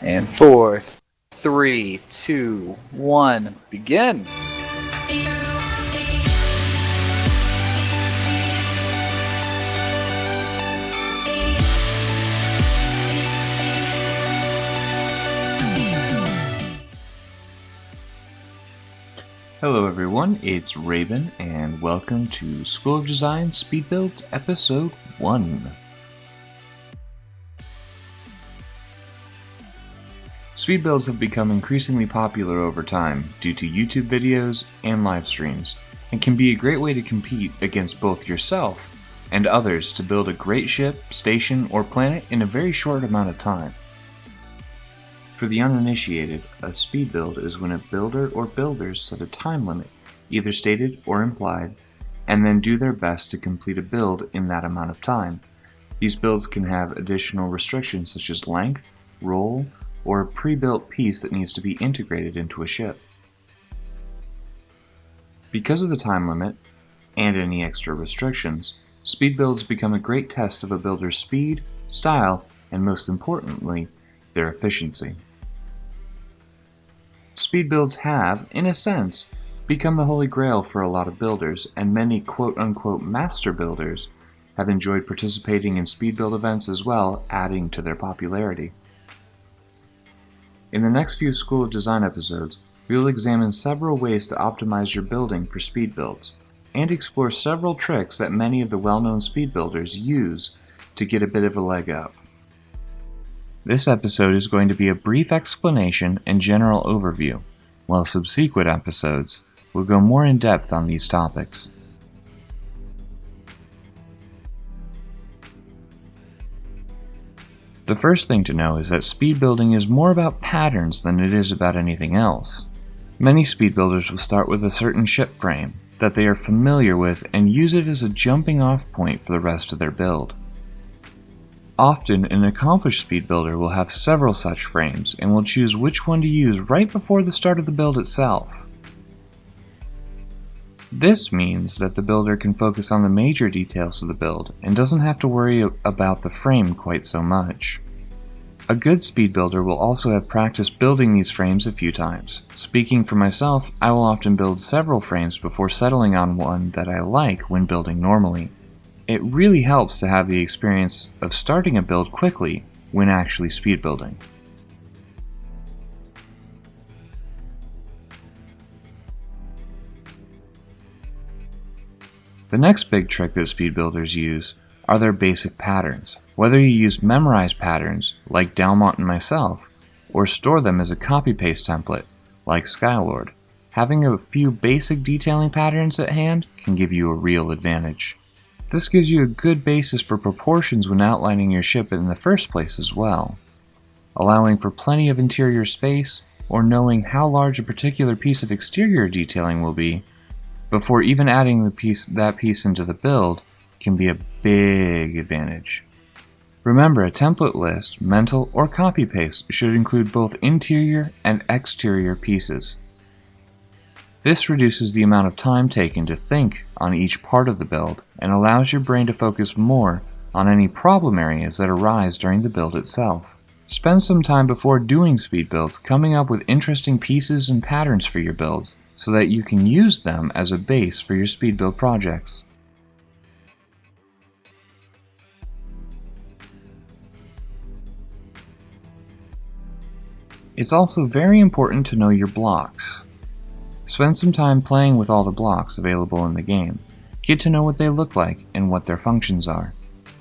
And 4, 3, 2, 1, begin! Hello everyone, it's Raven, and welcome to School of Design Speedbuild Episode 1. Speedbuilds have become increasingly popular over time due to YouTube videos and live streams, and can be a great way to compete against both yourself and others to build a great ship, station, or planet in a very short amount of time. For the uninitiated, a speed build is when a builder or builders set a time limit, either stated or implied, and then do their best to complete a build in that amount of time. These builds can have additional restrictions such as length, role, or a pre-built piece that needs to be integrated into a ship. Because of the time limit, and any extra restrictions, speed builds become a great test of a builder's speed, style, and most importantly, their efficiency. Speed builds have, in a sense, become the holy grail for a lot of builders, and many quote-unquote master builders have enjoyed participating in speed build events as well, adding to their popularity. In the next few School of Design episodes, we will examine several ways to optimize your building for speed builds, and explore several tricks that many of the well-known speed builders use to get a bit of a leg up. This episode is going to be a brief explanation and general overview, while subsequent episodes will go more in depth on these topics. The first thing to know is that speed building is more about patterns than it is about anything else. Many speed builders will start with a certain ship frame that they are familiar with and use it as a jumping off point for the rest of their build. Often, an accomplished speed builder will have several such frames and will choose which one to use right before the start of the build itself. This means that the builder can focus on the major details of the build and doesn't have to worry about the frame quite so much. A good speed builder will also have practiced building these frames a few times. Speaking for myself, I will often build several frames before settling on one that I like when building normally. It really helps to have the experience of starting a build quickly when actually speed building. The next big trick that speed builders use are their basic patterns. Whether you use memorized patterns, like Delmont and myself, or store them as a copy-paste template, like Skylord, having a few basic detailing patterns at hand can give you a real advantage. This gives you a good basis for proportions when outlining your ship in the first place as well, allowing for plenty of interior space or knowing how large a particular piece of exterior detailing will be before even adding that piece into the build can be a big advantage. Remember, a template list, mental, or copy-paste should include both interior and exterior pieces. This reduces the amount of time taken to think on each part of the build and allows your brain to focus more on any problem areas that arise during the build itself. Spend some time before doing speed builds coming up with interesting pieces and patterns for your builds so that you can use them as a base for your speed build projects. It's also very important to know your blocks. Spend some time playing with all the blocks available in the game. Get to know what they look like and what their functions are.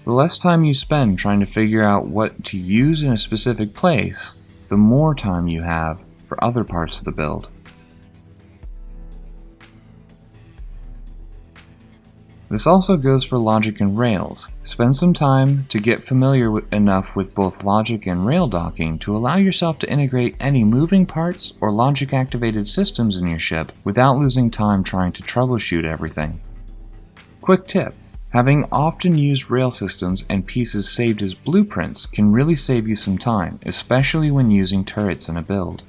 The less time you spend trying to figure out what to use in a specific place, the more time you have for other parts of the build. This also goes for logic and rails. Spend some time to get familiar enough with both logic and rail docking to allow yourself to integrate any moving parts or logic-activated systems in your ship without losing time trying to troubleshoot everything. Quick tip: having often used rail systems and pieces saved as blueprints can really save you some time, especially when using turrets in a build.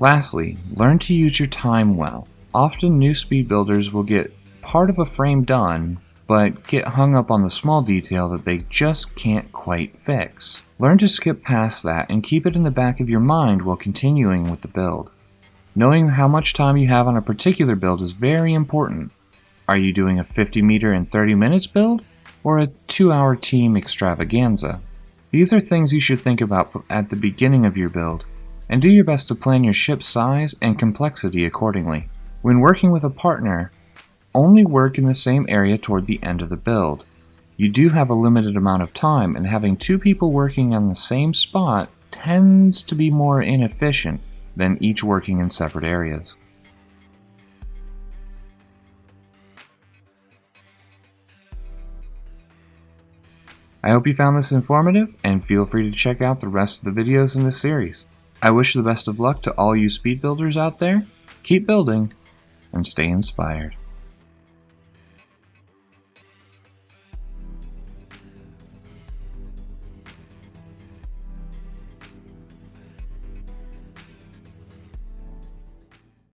Lastly, learn to use your time well. Often new speed builders will get part of a frame done but get hung up on the small detail that they just can't quite fix. Learn to skip past that and keep it in the back of your mind while continuing with the build. Knowing how much time you have on a particular build is very important. Are you doing a 50 meter in 30 minutes build, or a 2-hour team extravaganza? These are things you should think about at the beginning of your build, and do your best to plan your ship's size and complexity accordingly. When working with a partner, only work in the same area toward the end of the build. You do have a limited amount of time, and having 2 people working on the same spot tends to be more inefficient than each working in separate areas. I hope you found this informative, and feel free to check out the rest of the videos in this series. I wish the best of luck to all you speed builders out there. Keep building, and stay inspired.